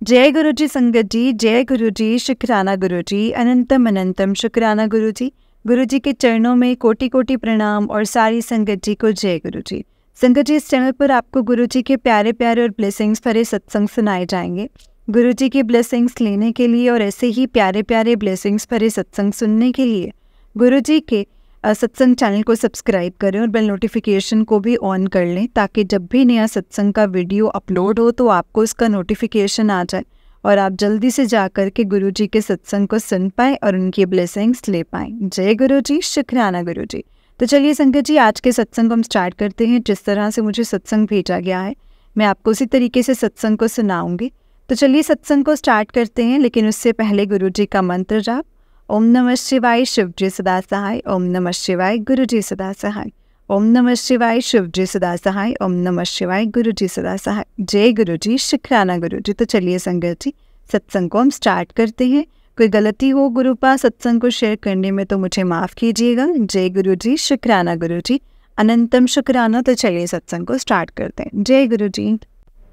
जय गुरु जी संगत जी, जय गुरु जी, शुक्राना गुरु जी, अनंतम अनंतम शुक्राना गुरु जी। गुरु जी के चरणों में कोटि कोटि प्रणाम और सारी संगत जी को जय गुरु जी। संगत जी, इस चैनल पर आपको गुरु जी के प्यारे प्यारे और ब्लेसिंग्स भरे सत्संग सुनाए जाएंगे। गुरु जी की ब्लेसिंग्स लेने के लिए और ऐसे ही प्यारे प्यारे ब्लेसिंग्स भरे सत्संग सुनने के लिए गुरु जी के सत्संग चैनल को सब्सक्राइब करें और बेल नोटिफिकेशन को भी ऑन कर लें, ताकि जब भी नया सत्संग का वीडियो अपलोड हो तो आपको इसका नोटिफिकेशन आ जाए और आप जल्दी से जाकर के गुरु जी के सत्संग को सुन पाएँ और उनकी ब्लेसिंग्स ले पाएँ। जय गुरु जी, शुक्राना गुरु जी। तो चलिए संगत जी, आज के सत्संग को हम स्टार्ट करते हैं। जिस तरह से मुझे सत्संग भेजा गया है मैं आपको उसी तरीके से सत्संग को सुनाऊंगी। तो चलिए सत्संग को स्टार्ट करते हैं, लेकिन उससे पहले गुरु जी का मंत्र जाप। ओम नमः शिवाय, शिव जी सदा सहाय। ओम नमः शिवाय, गुरु जी सदा सहाय। ओम नमः शिवाय, शिव जी सदा सहाय। ओम नमः शिवाय, गुरु जी सदा सहाय। जय गुरु जी, शुक्राना गुरु जी। तो चलिए संगत जी, सत्संग को हम स्टार्ट करते हैं। कोई गलती हो गुरु पास सत्संग को शेयर करने में तो मुझे माफ़ कीजिएगा। जय गुरु जी, शुक्राना गुरु जी, अनंतम शुक्राना। तो चलिए सत्संग को स्टार्ट करते हैं। जय गुरु जी।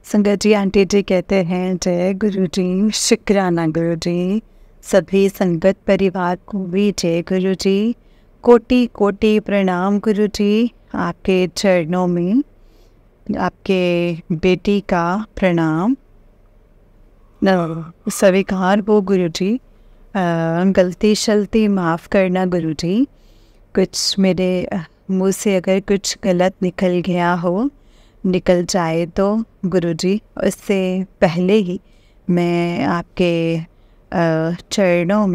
संगत जी, आंटी जी कहते हैं जय गुरु जी, शुक्राना गुरु जी। सभी संगत परिवार को भी जय गुरु जी, कोटि कोटि प्रणाम गुरु जी। आपके चरणों में आपके बेटी का प्रणाम स्वीकार हो गुरु जी। गलती शलती माफ़ करना गुरु जी। कुछ मेरे मुँह से अगर कुछ गलत निकल गया हो, निकल जाए तो गुरु जी, उससे पहले ही मैं आपके चरणों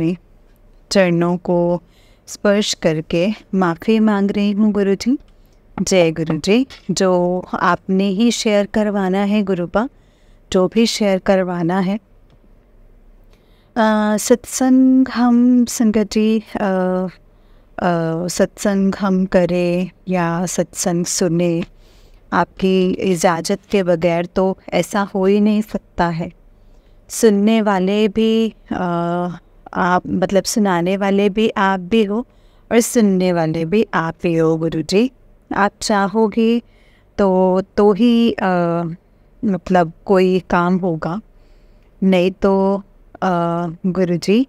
को स्पर्श करके माफ़ी मांग रही हूँ गुरु जी। जय गुरु जी। जो आपने ही शेयर करवाना है गुरुपा, जो भी शेयर करवाना है। सत्संग हम संगत जी, सत्संग हम करें या सत्संग सुने, आपकी इजाज़त के बगैर तो ऐसा हो ही नहीं सकता है। सुनने वाले भी आप, मतलब सुनाने वाले भी आप भी हो और सुनने वाले भी आप ही हो गुरु जी। आप चाहोगे तो ही मतलब कोई काम होगा, नहीं तो गुरु जी,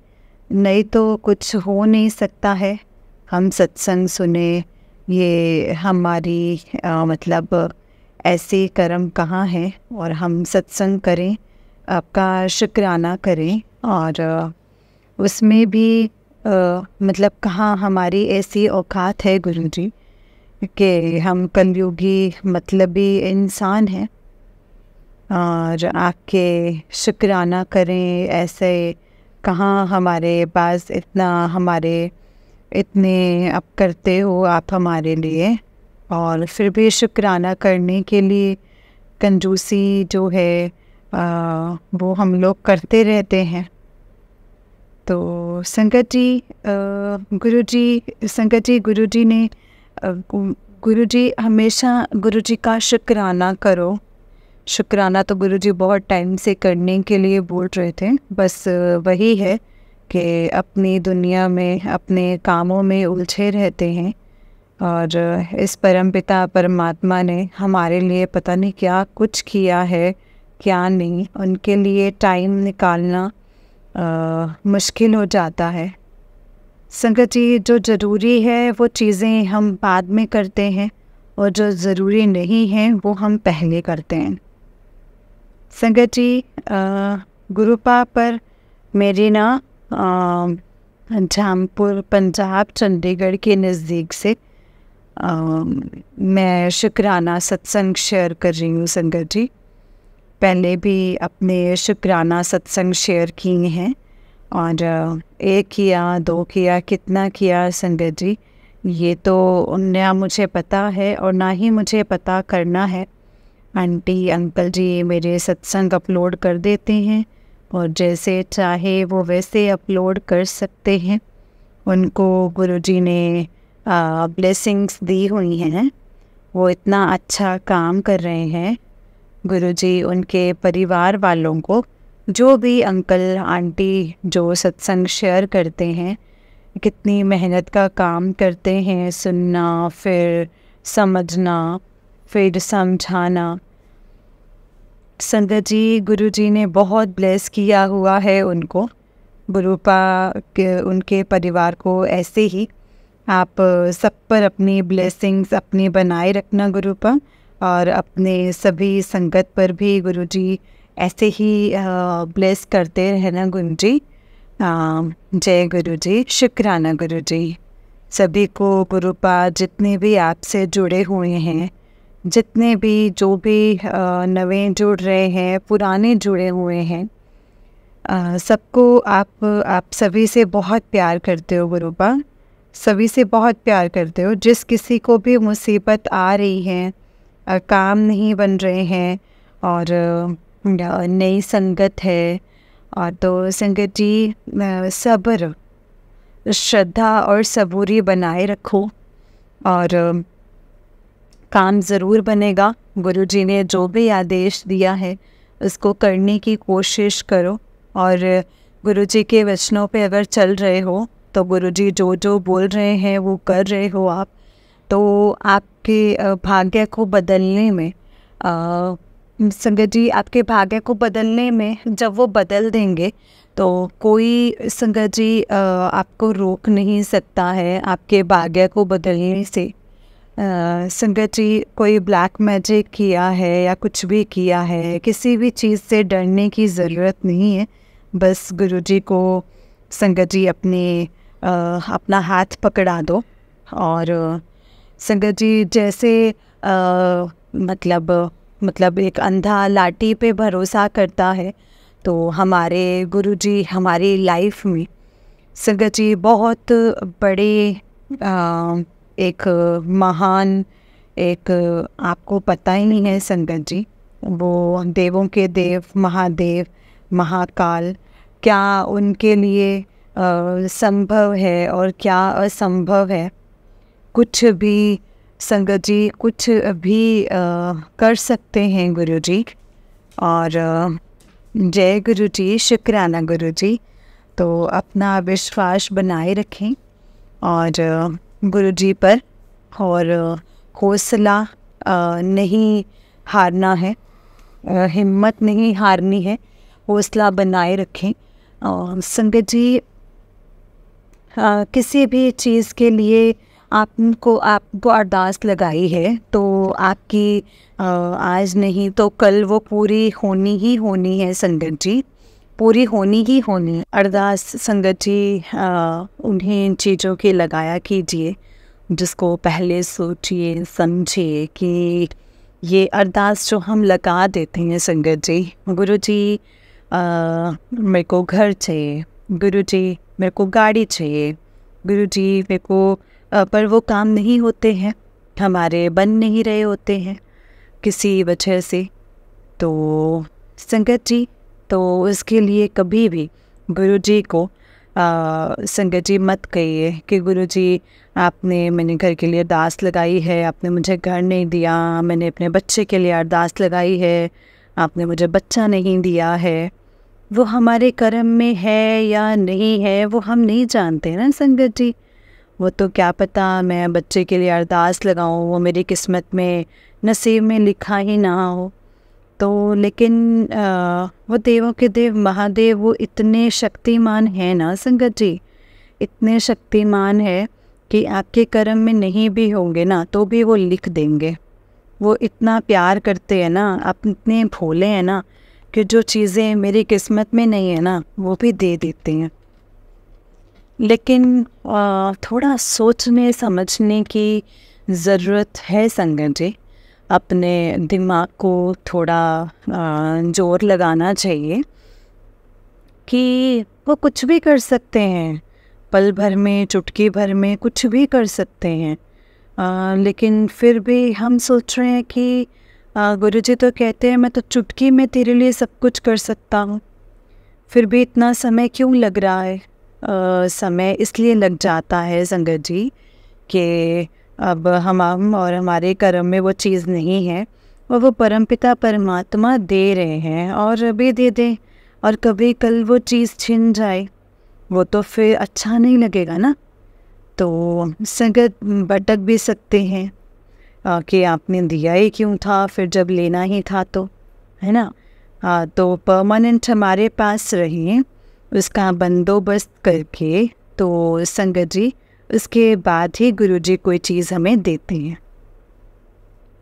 नहीं तो कुछ हो नहीं सकता है। हम सत्संग सुने, ये हमारी मतलब ऐसे कर्म कहाँ हैं, और हम सत्संग करें, आपका शुक्राना करें, और उसमें भी मतलब कहाँ हमारी ऐसी औकात है गुरु जी कि हम कलयुगी मतलबी इंसान हैं, और आपके शुक्राना करें। ऐसे कहाँ हमारे पास इतने आप करते हो आप हमारे लिए, और फिर भी शुक्राना करने के लिए कंजूसी जो है वो हम लोग करते रहते हैं। तो संगत जी, गुरु जी ने गुरु जी हमेशा गुरु जी का शुक्राना करो। शुक्राना तो गुरु जी बहुत टाइम से करने के लिए बोल रहे थे, बस वही है कि अपनी दुनिया में अपने कामों में उलझे रहते हैं, और इस परमपिता परमात्मा ने हमारे लिए पता नहीं क्या कुछ किया है, क्या नहीं, उनके लिए टाइम निकालना मुश्किल हो जाता है। संगत जी, जो ज़रूरी है वो चीज़ें हम बाद में करते हैं, और जो ज़रूरी नहीं है वो हम पहले करते हैं। संगत जी, गुरुपा पर मेरी ना जामपुर पंजाब चंडीगढ़ के नज़दीक से मैं शुक्राना सत्संग शेयर कर रही हूँ संगत जी। पहले भी अपने शुक्राना सत्संग शेयर किए हैं, और एक किया, दो किया, कितना किया संगत जी, ये तो ना मुझे पता है और ना ही मुझे पता करना है। आंटी अंकल जी मेरे सत्संग अपलोड कर देते हैं, और जैसे चाहे वो वैसे अपलोड कर सकते हैं। उनको गुरुजी ने ब्लेसिंग्स दी हुई हैं, वो इतना अच्छा काम कर रहे हैं। गुरुजी उनके परिवार वालों को, जो भी अंकल आंटी जो सत्संग शेयर करते हैं, कितनी मेहनत का काम करते हैं, सुनना, फिर समझना, फिर समझाना, संगत जी, गुरुजी ने बहुत ब्लेस किया हुआ है उनको, गुरुपा के उनके परिवार को ऐसे ही आप सब पर अपनी ब्लेसिंग्स अपनी बनाए रखना गुरुपा, और अपने सभी संगत पर भी गुरुजी ऐसे ही ब्लेस करते रहना गुरुजी। जय गुरुजी, शुक्राना गुरुजी। सभी को गुरुपा जितने भी आपसे जुड़े हुए हैं, जितने भी जो भी नवे जुड़ रहे हैं, पुराने जुड़े हुए हैं, सबको आप सभी से बहुत प्यार करते हो गुरुपा, सभी से बहुत प्यार करते हो। जिस किसी को भी मुसीबत आ रही है, काम नहीं बन रहे हैं और नई संगत है, और तो संगत जी सब्र, श्रद्धा और सबूरी बनाए रखो और काम ज़रूर बनेगा। गुरुजी ने जो भी आदेश दिया है उसको करने की कोशिश करो, और गुरुजी के वचनों पे अगर चल रहे हो तो गुरुजी जो जो बोल रहे हैं वो कर रहे हो आप, तो आपके भाग्य को बदलने में संगत जी, आपके भाग्य को बदलने में जब वो बदल देंगे तो कोई संगत जी आपको रोक नहीं सकता है आपके भाग्य को बदलने से। संगत जी, कोई ब्लैक मैजिक किया है या कुछ भी किया है, किसी भी चीज़ से डरने की ज़रूरत नहीं है। बस गुरुजी को संगत जी अपना हाथ पकड़ा दो, और संगत जी जैसे मतलब एक अंधा लाठी पे भरोसा करता है, तो हमारे गुरुजी हमारी लाइफ में संगत जी बहुत बड़े एक महान, एक आपको पता ही नहीं है संगत जी, वो देवों के देव, महादेव, महाकाल, क्या उनके लिए संभव है और क्या असंभव है। कुछ भी संगत जी, कुछ भी कर सकते हैं गुरुजी। और जय गुरुजी, शुक्राना गुरुजी। तो अपना विश्वास बनाए रखें और गुरुजी पर, और हौसला नहीं हारना है, हिम्मत नहीं हारनी है, हौसला बनाए रखें। संगत जी, किसी भी चीज़ के लिए आपको अरदास लगाई है तो आपकी आज नहीं तो कल वो पूरी होनी ही होनी है संगत जी, पूरी होनी ही होनी है। अरदास संगत जी उन्हीं चीज़ों की लगाया कीजिए जिसको पहले सोचिए समझिए कि ये अरदास जो हम लगा देते हैं संगत जी, गुरुजी मेरे को घर चाहिए, गुरुजी मेरे को गाड़ी चाहिए, गुरुजी मेरे को पर वो काम नहीं होते हैं, हमारे बन नहीं रहे होते हैं किसी वजह से। तो संगत जी, तो उसके लिए कभी भी गुरुजी को संगत जी मत कहिए कि गुरुजी मैंने घर के लिए अरदास लगाई है, आपने मुझे घर नहीं दिया, मैंने अपने बच्चे के लिए अरदास लगाई है, आपने मुझे बच्चा नहीं दिया है। वो हमारे कर्म में है या नहीं है वो हम नहीं जानते ना संगत जी। वो तो क्या पता मैं बच्चे के लिए अरदास लगाऊं, वो मेरी किस्मत में नसीब में लिखा ही ना हो। तो लेकिन वो देवों के देव महादेव वो इतने शक्तिमान हैं ना संगत जी, इतने शक्तिमान है कि आपके कर्म में नहीं भी होंगे ना तो भी वो लिख देंगे। वो इतना प्यार करते हैं ना, आप इतने भोले हैं ना कि जो चीज़ें मेरी किस्मत में नहीं है ना वो भी दे देते हैं। लेकिन थोड़ा सोचने समझने की ज़रूरत है संगत जी, अपने दिमाग को थोड़ा जोर लगाना चाहिए कि वो कुछ भी कर सकते हैं, पल भर में चुटकी भर में कुछ भी कर सकते हैं। लेकिन फिर भी हम सोच रहे हैं कि गुरुजी तो कहते हैं मैं तो चुटकी में तेरे लिए सब कुछ कर सकता हूँ, फिर भी इतना समय क्यों लग रहा है। समय इसलिए लग जाता है संगत जी कि अब हम और हमारे कर्म में वो चीज़ नहीं है, और वो परमपिता परमात्मा दे रहे हैं और अभी दे दें, और कभी कल वो चीज़ छिन जाए वो तो फिर अच्छा नहीं लगेगा ना। तो संगत भटक भी सकते हैं कि आपने दिया ही क्यों था फिर जब लेना ही था तो, है ना। तो परमानेंट हमारे पास रहे, उसका बंदोबस्त करके, तो संगत जी उसके बाद ही गुरुजी कोई चीज़ हमें देते हैं।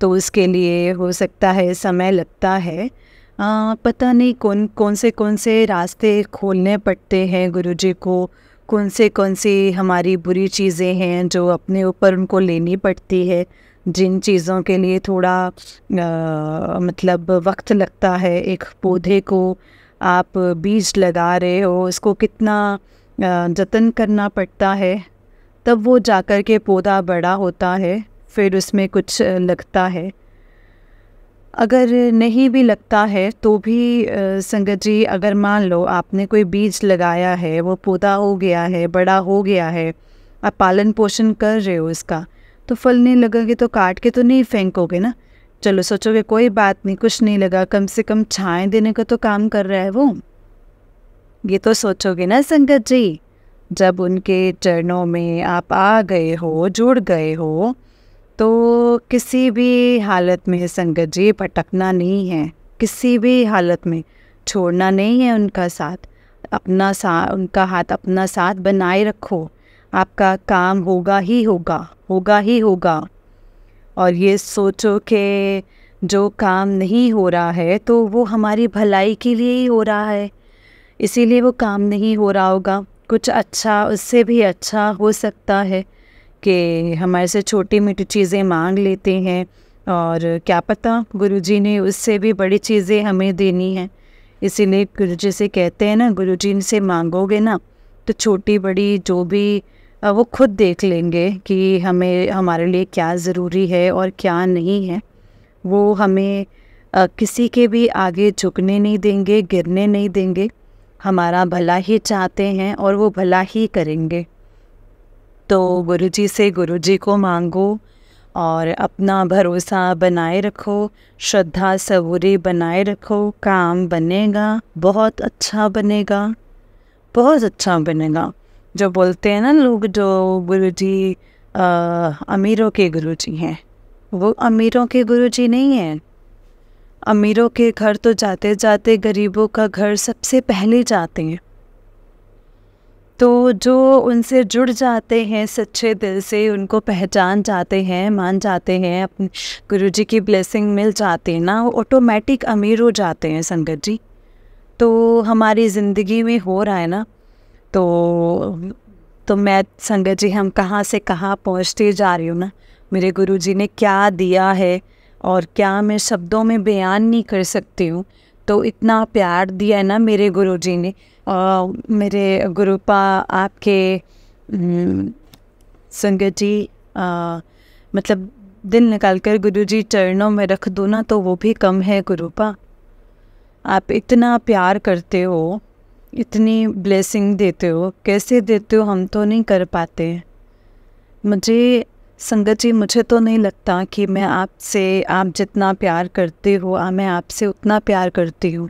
तो उसके लिए हो सकता है समय लगता है, पता नहीं कौन से रास्ते खोलने पड़ते हैं गुरुजी को, कौन सी हमारी बुरी चीज़ें हैं जो अपने ऊपर उनको लेनी पड़ती है, जिन चीज़ों के लिए थोड़ा मतलब वक्त लगता है। एक पौधे को आप बीज लगा रहे हो, उसको कितना जतन करना पड़ता है, तब वो जाकर के पौधा बड़ा होता है, फिर उसमें कुछ लगता है। अगर नहीं भी लगता है तो भी संगत जी, अगर मान लो आपने कोई बीज लगाया है, वो पौधा हो गया है, बड़ा हो गया है, आप पालन पोषण कर रहे हो इसका, तो फल नहीं लगेगा तो काट के तो नहीं फेंकोगे ना। चलो सोचोगे कोई बात नहीं, कुछ नहीं लगा, कम से कम छाएं देने का तो काम कर रहा है वो, ये तो सोचोगे ना संगत जी। जब उनके चरणों में आप आ गए हो, जुड़ गए हो, तो किसी भी हालत में संगत जी भटकना नहीं है, किसी भी हालत में छोड़ना नहीं है उनका साथ। उनका हाथ अपना साथ बनाए रखो, आपका काम होगा ही होगा, होगा ही होगा। और ये सोचो कि जो काम नहीं हो रहा है तो वो हमारी भलाई के लिए ही हो रहा है, इसीलिए वो काम नहीं हो रहा होगा। कुछ अच्छा, उससे भी अच्छा हो सकता है कि हमारे से छोटी मोटी चीज़ें मांग लेते हैं, और क्या पता गुरुजी ने उससे भी बड़ी चीज़ें हमें देनी है। इसीलिए गुरुजी से कहते हैं ना, गुरुजी से मांगोगे ना तो छोटी बड़ी जो भी वो खुद देख लेंगे कि हमें, हमारे लिए क्या ज़रूरी है और क्या नहीं है। वो हमें किसी के भी आगे झुकने नहीं देंगे, गिरने नहीं देंगे, हमारा भला ही चाहते हैं और वो भला ही करेंगे। तो गुरुजी से गुरुजी को मांगो और अपना भरोसा बनाए रखो, श्रद्धा सबूरी बनाए रखो, काम बनेगा, बहुत अच्छा बनेगा, बहुत अच्छा बनेगा। जो बोलते हैं ना लोग, जो गुरुजी अमीरों के गुरुजी हैं, वो अमीरों के गुरुजी नहीं हैं। अमीरों के घर तो जाते जाते गरीबों का घर सबसे पहले जाते हैं। तो जो उनसे जुड़ जाते हैं सच्चे दिल से, उनको पहचान जाते हैं, मान जाते हैं, अपने गुरुजी की ब्लेसिंग मिल जाती है ना, वो ऑटोमेटिक अमीर हो जाते हैं संगत जी। तो हमारी ज़िंदगी में हो रहा है ना, तो मैं संगत जी, हम कहाँ से कहाँ पहुँचते जा रही हूँ ना। मेरे गुरुजी ने क्या दिया है और क्या मैं शब्दों में बयान नहीं कर सकती हूँ। तो इतना प्यार दिया है ना मेरे गुरुजी ने। मेरे गुरुपा आपके संगत जी, मतलब दिल निकाल कर गुरुजी चरणों में रख दो ना, तो वो भी कम है गुरुपा। आप इतना प्यार करते हो, इतनी ब्लेसिंग देते हो, कैसे देते हो हम तो नहीं कर पाते। मुझे संगत जी, मुझे तो नहीं लगता कि मैं आपसे, आप जितना प्यार करते हो मैं आपसे उतना प्यार करती हूँ,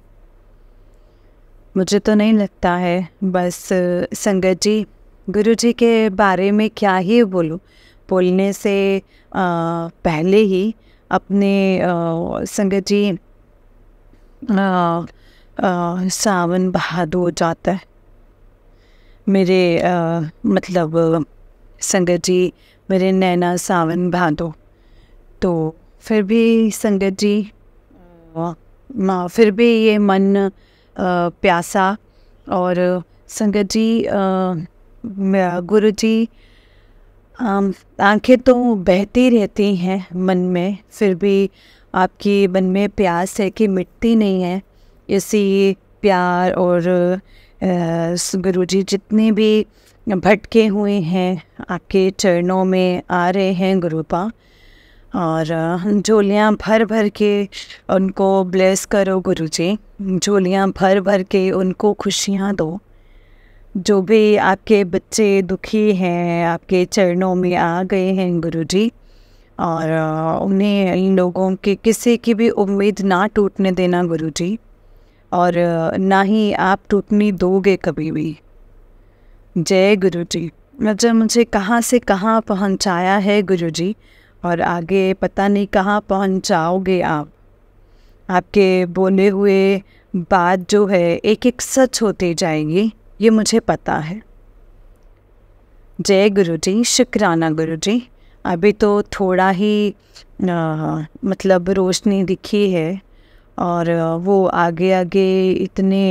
मुझे तो नहीं लगता है। बस संगत जी, गुरुजी के बारे में क्या ही बोलूँ, बोलने से पहले ही अपने संगत जी सावन बहाद हो जाता है मेरे, मतलब संगत जी, मेरे नैना सावन भादो। तो फिर भी संगत जी, फिर भी ये मन प्यासा, और संगत जी गुरुजी, आंखें तो बहती रहती हैं मन में, फिर भी आपकी मन में प्यास है कि मिटती नहीं है। इसी प्यार और गुरुजी जितने भी भटके हुए हैं आपके चरणों में आ रहे हैं गुरुपा, और झोलियाँ भर भर के उनको ब्लेस करो गुरुजी, झोलियाँ भर भर के उनको खुशियाँ दो। जो भी आपके बच्चे दुखी हैं आपके चरणों में आ गए हैं गुरुजी, और उन्हें, इन लोगों के किसी की भी उम्मीद ना टूटने देना गुरुजी, और ना ही आप टूटनी दोगे कभी भी। जय गुरुजी। मतलब मुझे कहाँ से कहाँ पहुँचाया है गुरुजी, और आगे पता नहीं कहाँ पहुँचाओगे आप। आपके बोले हुए बात जो है एक एक सच होती जाएगी, ये मुझे पता है। जय गुरु जी, शुक्राना गुरु जी। अभी तो थोड़ा ही मतलब रोशनी दिखी है और वो आगे आगे इतने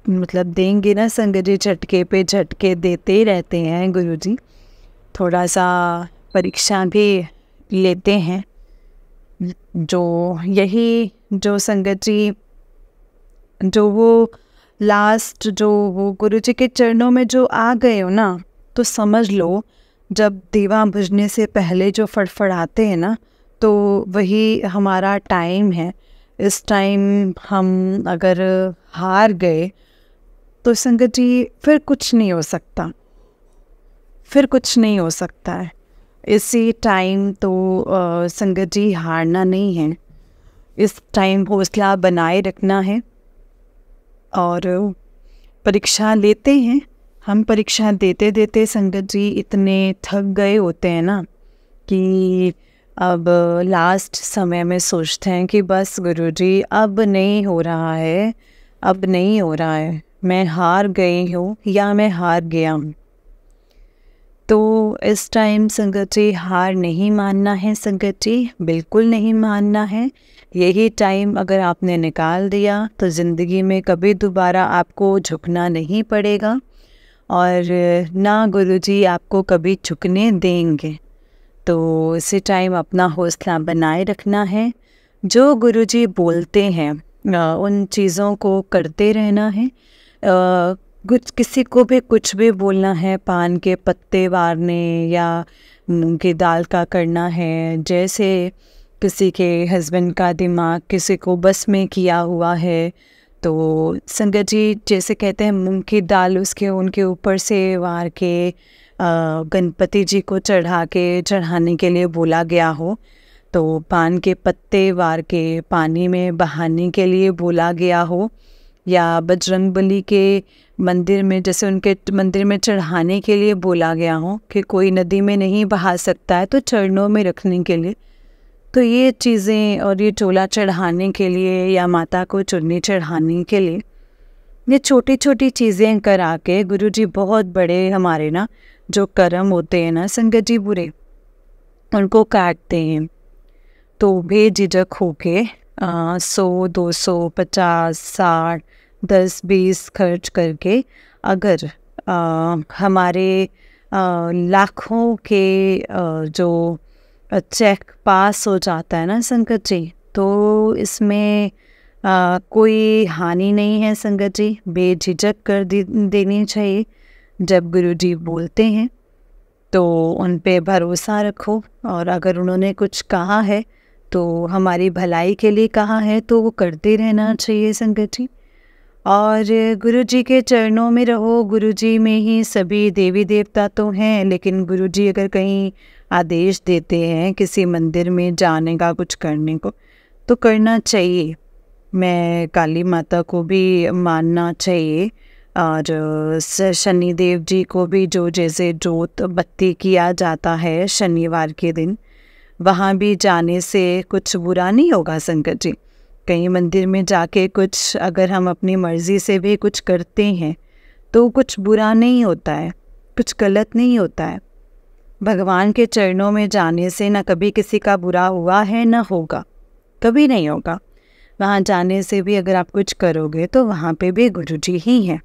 मतलब देंगे ना संगत जी, झटके पे झटके देते ही रहते हैं गुरु जी। थोड़ा सा परीक्षा भी लेते हैं, जो यही जो संगत जी जो वो लास्ट जो वो गुरु जी के चरणों में जो आ गए हो ना, तो समझ लो जब दीवा बुझने से पहले जो फड़फड़ाते हैं ना, तो वही हमारा टाइम है। इस टाइम हम अगर हार गए तो संगत जी फिर कुछ नहीं हो सकता, फिर कुछ नहीं हो सकता है। इसी टाइम तो संगत जी हारना नहीं है, इस टाइम हौसला बनाए रखना है और परीक्षा लेते हैं। हम परीक्षा देते देते संगत जी इतने थक गए होते हैं ना कि अब लास्ट समय में सोचते हैं कि बस गुरुजी अब नहीं हो रहा है, अब नहीं हो रहा है, मैं हार गई हूँ या मैं हार गया हूँ। तो इस टाइम संगत जी हार नहीं मानना है, संगत जी बिल्कुल नहीं मानना है। यही टाइम अगर आपने निकाल दिया तो ज़िंदगी में कभी दोबारा आपको झुकना नहीं पड़ेगा और ना गुरुजी आपको कभी झुकने देंगे। तो इसी टाइम अपना हौसला बनाए रखना है। जो गुरुजी बोलते हैं उन चीज़ों को करते रहना है। कुछ किसी को भी कुछ भी बोलना है, पान के पत्ते वारने या मूंग की दाल का करना है, जैसे किसी के हस्बैंड का दिमाग किसी को बस में किया हुआ है, तो संगत जी जैसे कहते हैं मूंग की दाल उसके उनके ऊपर से वार के गणपति जी को चढ़ाने के लिए बोला गया हो, तो पान के पत्ते वार के पानी में बहाने के लिए बोला गया हो, या बजरंगबली के मंदिर में जैसे उनके मंदिर में चढ़ाने के लिए बोला गया हो कि कोई नदी में नहीं बहा सकता है तो चरणों में रखने के लिए। तो ये चीज़ें और ये चोला चढ़ाने के लिए या माता को चुन्नी चढ़ाने के लिए ये छोटी छोटी चीज़ें करा के गुरुजी बहुत बड़े हमारे ना जो कर्म होते हैं ना संगत जी बुरे, उनको काटते हैं। तो बेझिझक होके 100, 200, 50, 60, 10, 20 खर्च करके अगर हमारे लाखों के जो चेक पास हो जाता है ना संगत जी, तो इसमें कोई हानि नहीं है संगत जी। बेझिझक कर देनी चाहिए। जब गुरुजी बोलते हैं तो उन पे भरोसा रखो, और अगर उन्होंने कुछ कहा है तो हमारी भलाई के लिए कहा है तो वो करते रहना चाहिए संगत जी। और गुरुजी के चरणों में रहो। गुरुजी में ही सभी देवी देवता तो हैं, लेकिन गुरुजी अगर कहीं आदेश देते हैं किसी मंदिर में जाने का, कुछ करने को, तो करना चाहिए। मैं काली माता को भी मानना चाहिए और शनि देव जी को भी, जो जैसे जोत बत्ती किया जाता है शनिवार के दिन, वहाँ भी जाने से कुछ बुरा नहीं होगा संगत जी। कहीं मंदिर में जाके कुछ अगर हम अपनी मर्ज़ी से भी कुछ करते हैं तो कुछ बुरा नहीं होता है, कुछ गलत नहीं होता है। भगवान के चरणों में जाने से ना कभी किसी का बुरा हुआ है ना होगा, कभी नहीं होगा। वहाँ जाने से भी अगर आप कुछ करोगे तो वहाँ पे भी गुरुजी ही हैं।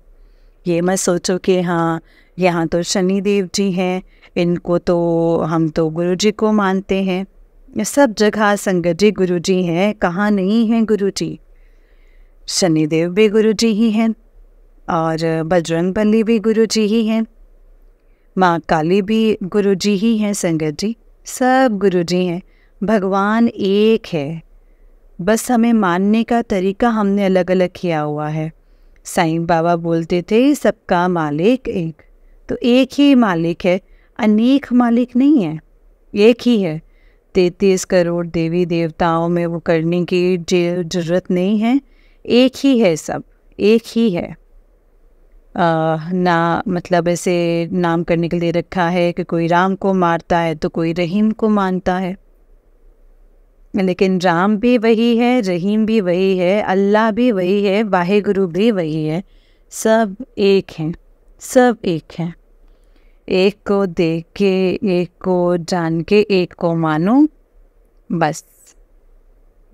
ये मत सोचो कि हाँ यहाँ तो शनि देव जी हैं, इनको तो हम तो गुरुजी को मानते हैं। सब जगह संगत जी गुरुजी हैं, कहाँ नहीं हैं गुरुजी। शनिदेव भी गुरुजी ही हैं और बजरंगबली भी गुरुजी ही हैं, माँ काली भी गुरुजी ही हैं संगत जी। सब गुरुजी हैं। भगवान एक है, बस हमें मानने का तरीका हमने अलग अलग किया हुआ है। साईं बाबा बोलते थे सबका मालिक एक, तो एक ही मालिक है, अनेक मालिक नहीं है, एक ही है। 33 करोड़ देवी देवताओं में वो करने की जरूरत नहीं है, एक ही है, सब एक ही है। ना मतलब ऐसे नाम करने के लिए रखा है कि कोई राम को मारता है तो कोई रहीम को मानता है। लेकिन राम भी वही है, रहीम भी वही है, अल्लाह भी वही है, वाहेगुरु भी वही है। सब एक हैं, सब एक हैं। एक को देख के, एक को जान के, एक को मानो, बस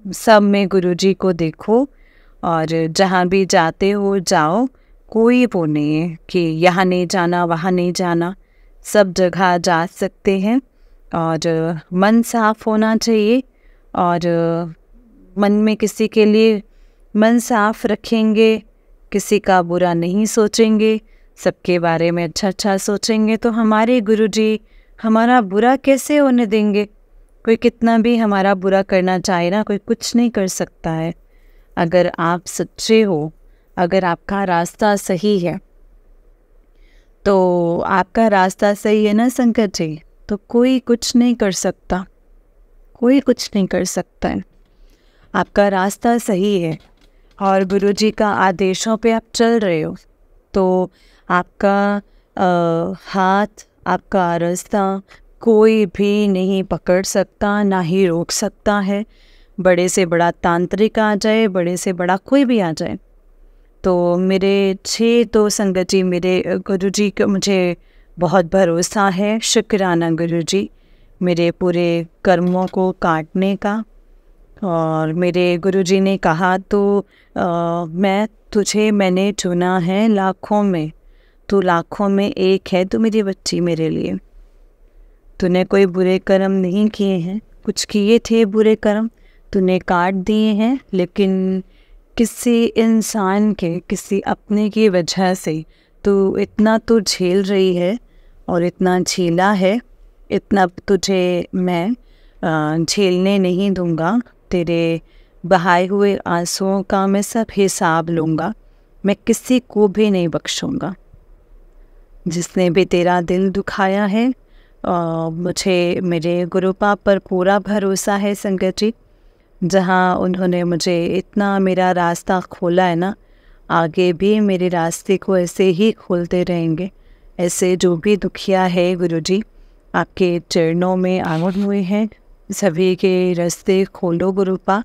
सब में गुरुजी को देखो। और जहाँ भी जाते हो जाओ, कोई वो नहीं है कि यहाँ नहीं जाना वहाँ नहीं जाना, सब जगह जा सकते हैं। और मन साफ होना चाहिए, और मन में किसी के लिए मन साफ रखेंगे, किसी का बुरा नहीं सोचेंगे, सबके बारे में अच्छा अच्छा सोचेंगे, तो हमारे गुरुजी हमारा बुरा कैसे होने देंगे। कोई कितना भी हमारा बुरा करना चाहे ना, कोई कुछ नहीं कर सकता है। अगर आप सच्चे हो, अगर आपका रास्ता सही है, तो आपका रास्ता सही है ना संकट जी, तो कोई कुछ नहीं कर सकता, कोई कुछ नहीं कर सकता है। आपका रास्ता सही है और गुरुजी का आदेशों पे आप चल रहे हो, तो आपका हाथ, आपका रास्ता कोई भी नहीं पकड़ सकता, ना ही रोक सकता है। बड़े से बड़ा तांत्रिक आ जाए, बड़े से बड़ा कोई भी आ जाए। तो मेरे तो संगत जी, मेरे गुरुजी का मुझे बहुत भरोसा है। शुक्राना गुरुजी मेरे पूरे कर्मों को काटने का। और मेरे गुरुजी ने कहा तो मैंने चुना है लाखों में, तू लाखों में एक है, तू मेरी बच्ची मेरे लिए। तूने कोई बुरे कर्म नहीं किए हैं, कुछ किए थे बुरे कर्म तूने काट दिए हैं, लेकिन किसी इंसान के, किसी अपने की वजह से तू इतना तो झेल रही है और इतना झेला है, इतना तुझे मैं झेलने नहीं दूंगा। तेरे बहाए हुए आंसुओं का मैं सब हिसाब लूँगा, मैं किसी को भी नहीं बख्शूँगा। जिसने भी तेरा दिल दुखाया है, मुझे मेरे गुरुपा पर पूरा भरोसा है संगत जी। जहाँ उन्होंने मुझे इतना मेरा रास्ता खोला है ना, आगे भी मेरे रास्ते को ऐसे ही खोलते रहेंगे। ऐसे जो भी दुखिया है गुरुजी आपके चरणों में आगे हुए हैं, सभी के रास्ते खोलो गुरुपा,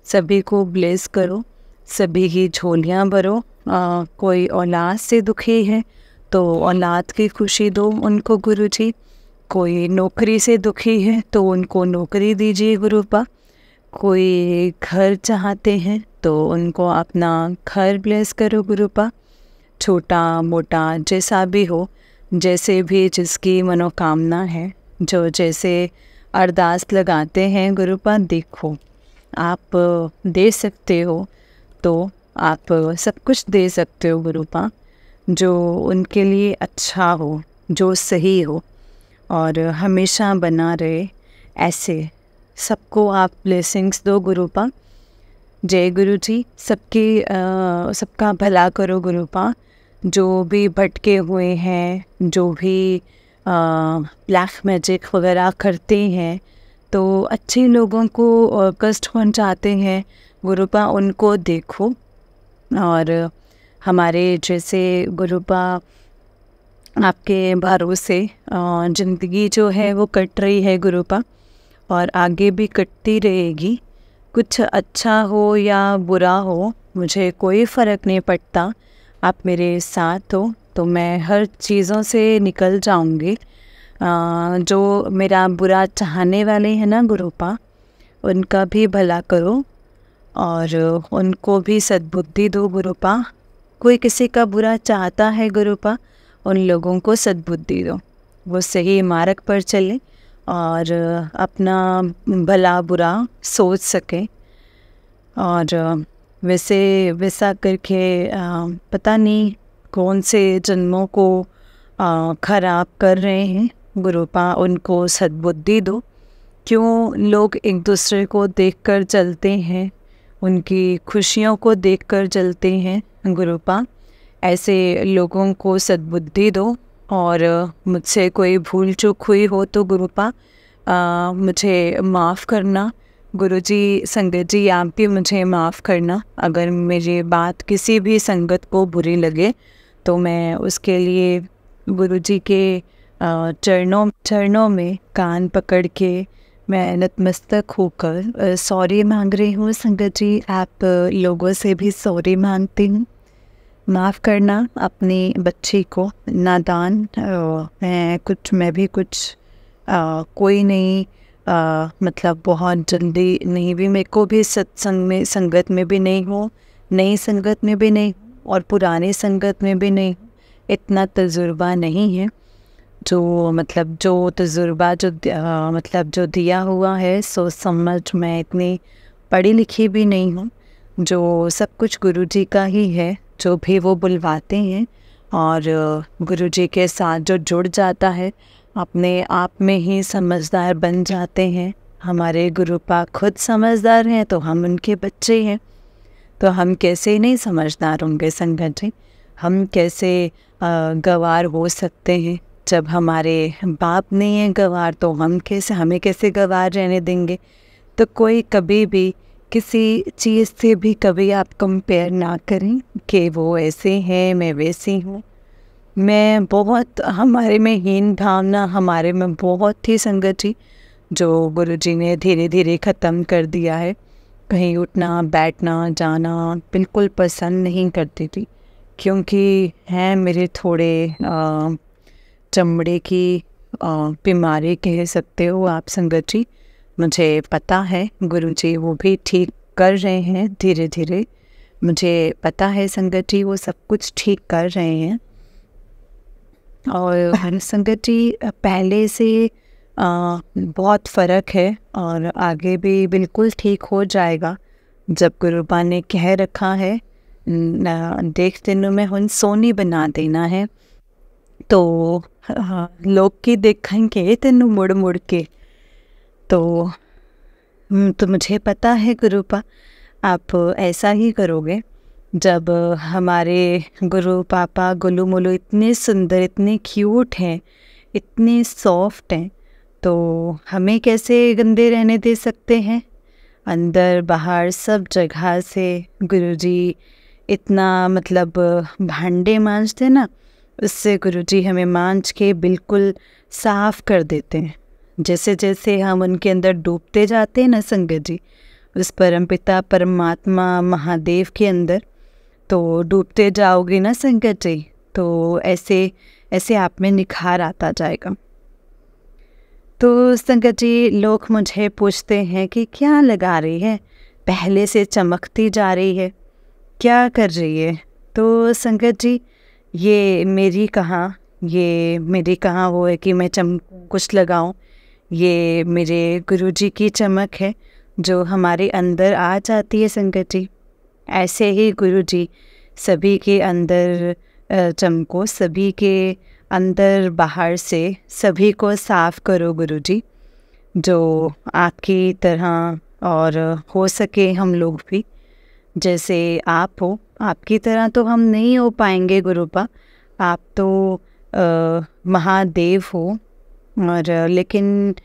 सभी को ब्लेस करो, सभी की झोलियाँ भरो। कोई औलाद से दुखी है तो औलाद की खुशी दो उनको गुरुजी। कोई नौकरी से दुखी है तो उनको नौकरी दीजिए गुरुपा। कोई घर चाहते हैं तो उनको अपना घर ब्लेस करो गुरुपा। छोटा मोटा जैसा भी हो, जैसे भी जिसकी मनोकामना है, जो जैसे अरदास लगाते हैं गुरुपा, देखो आप दे सकते हो तो आप सब कुछ दे सकते हो गुरुपा, जो उनके लिए अच्छा हो, जो सही हो और हमेशा बना रहे, ऐसे सबको आप ब्लेसिंग्स दो गुरुपा। जय गुरु जी। सबका भला करो गुरुपा। जो भी भटके हुए हैं, जो भी ब्लैक मैजिक वगैरह करते हैं, तो अच्छे लोगों को कष्ट पहुंचाते हैं गुरुपा, उनको देखो। और हमारे जैसे गुरुपा आपके भरोसे ज़िंदगी जो है वो कट रही है गुरुपा, और आगे भी कटती रहेगी। कुछ अच्छा हो या बुरा हो, मुझे कोई फ़र्क नहीं पड़ता। आप मेरे साथ हो तो मैं हर चीज़ों से निकल जाऊंगी। जो मेरा बुरा चाहने वाले हैं ना गुरुपा, उनका भी भला करो और उनको भी सद्बुद्धि दो गुरुपा। कोई किसी का बुरा चाहता है गुरुपा, उन लोगों को सद्बुद्धि दो, वो सही मार्ग पर चले और अपना भला बुरा सोच सके। और वैसा करके पता नहीं कौन से जन्मों को खराब कर रहे हैं गुरुपा, उनको सद्बुद्धि दो। क्यों लोग एक दूसरे को देखकर चलते हैं, उनकी खुशियों को देखकर चलते हैं गुरुपा, ऐसे लोगों को सद्बुद्धि दो। और मुझसे कोई भूल चूक हुई हो तो गुरुपा मुझे माफ़ करना। गुरुजी, संगत जी आप भी मुझे माफ़ करना। अगर मेरी बात किसी भी संगत को बुरी लगे तो मैं उसके लिए गुरुजी के चरणों में कान पकड़ के मैं नतमस्तक होकर सॉरी मांग रही हूँ संगत जी। आप लोगों से भी सॉरी मांगती हूँ। माफ़ करना अपनी बच्ची को, नादान मैं भी कुछ कोई नहीं, मतलब बहुत जल्दी नहीं भी, मेरे को भी सत्संग में संगत में भी नहीं हो, नई संगत में भी नहीं और पुरानी संगत में भी नहीं, इतना तजुर्बा नहीं है। जो मतलब जो तजुर्बा मतलब जो दिया हुआ है, सोच समझ, मैं इतनी पढ़ी लिखी भी नहीं हूँ। जो सब कुछ गुरुजी का ही है, जो भी वो बुलवाते हैं और गुरुजी के साथ जो जुड़ जाता है अपने आप में ही समझदार बन जाते हैं। हमारे गुरुपा खुद समझदार हैं तो हम उनके बच्चे हैं, तो हम कैसे नहीं समझदार होंगे संगत जी। हम कैसे गवार हो सकते हैं जब हमारे बाप नहीं है गवार, तो हमें कैसे गवार रहने देंगे। तो कोई कभी भी किसी चीज़ से भी कभी आप कंपेयर ना करें कि वो ऐसे हैं मैं वैसी हूँ। मैं बहुत, हमारे में हीन भावना हमारे में बहुत थी संगत जी, जो गुरुजी ने धीरे धीरे ख़त्म कर दिया है। कहीं उठना बैठना जाना बिल्कुल पसंद नहीं करती थी, क्योंकि हैं मेरे थोड़े चमड़े की बीमारी कह सकते हो आप संगत जी। मुझे पता है गुरुजी वो भी ठीक कर रहे हैं धीरे धीरे, मुझे पता है संगत जी वो सब कुछ ठीक कर रहे हैं। और संगत जी पहले से बहुत फ़र्क है और आगे भी बिल्कुल ठीक हो जाएगा। जब गुरुपा ने कह रखा है देख तेनों में हुन सोनी बना देना है, तो लोग की देखेंगे तेनों मुड़ मुड़ के। तो मुझे पता है गुरुपा आप ऐसा ही करोगे। जब हमारे गुरु पापा गोलू मोलू इतने सुंदर, इतने क्यूट हैं, इतने सॉफ्ट हैं, तो हमें कैसे गंदे रहने दे सकते हैं। अंदर बाहर सब जगह से गुरुजी इतना मतलब भांडे मांजते ना, उससे गुरुजी हमें मांज के बिल्कुल साफ़ कर देते हैं। जैसे जैसे हम उनके अंदर डूबते जाते हैं ना संगत जी, उस परमपिता परमात्मा महादेव के अंदर, तो डूबते जाओगे ना संगत जी, तो ऐसे ऐसे आप में निखार आता जाएगा। तो संगत जी लोग मुझे पूछते हैं कि क्या लगा रही है, पहले से चमकती जा रही है, क्या कर रही है। तो संगत जी ये मेरी कहाँ वो है कि मैं कुछ लगाऊं। ये मेरे गुरुजी की चमक है जो हमारे अंदर आ जाती है संगत जी। ऐसे ही गुरुजी सभी के अंदर चमको, सभी के अंदर बाहर से सभी को साफ़ करो गुरुजी, जो आपकी तरह और हो सके हम लोग भी जैसे आप हो। आपकी तरह तो हम नहीं हो पाएंगे गुरुपा, आप तो महादेव हो, और लेकिन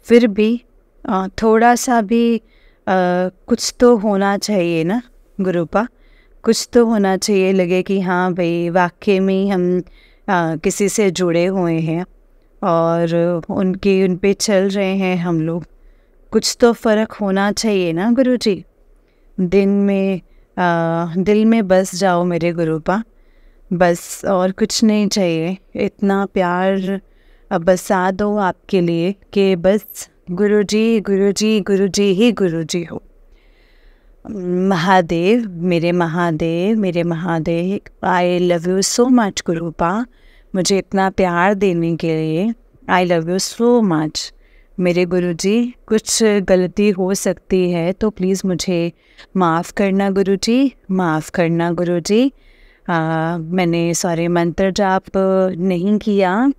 फिर भी थोड़ा सा भी कुछ तो होना चाहिए ना गुरुपा, कुछ तो होना चाहिए, लगे कि हाँ भाई वाकई में हम किसी से जुड़े हुए हैं और उन पे चल रहे हैं हम लोग। कुछ तो फ़र्क होना चाहिए ना गुरुजी। दिल में बस जाओ मेरे गुरुपा, बस और कुछ नहीं चाहिए। इतना प्यार बसा दो आपके लिए कि बस गुरुजी गुरुजी गुरुजी ही गुरुजी हो। महादेव मेरे Mahadev, I love you so much Gurupa, मुझे इतना प्यार देने के लिए I love you so much. मेरे गुरुजी कुछ गलती हो सकती है तो प्लीज़ मुझे माफ़ करना गुरुजी, माफ़ करना गुरुजी। मैंने सारे मंत्र जाप नहीं किया।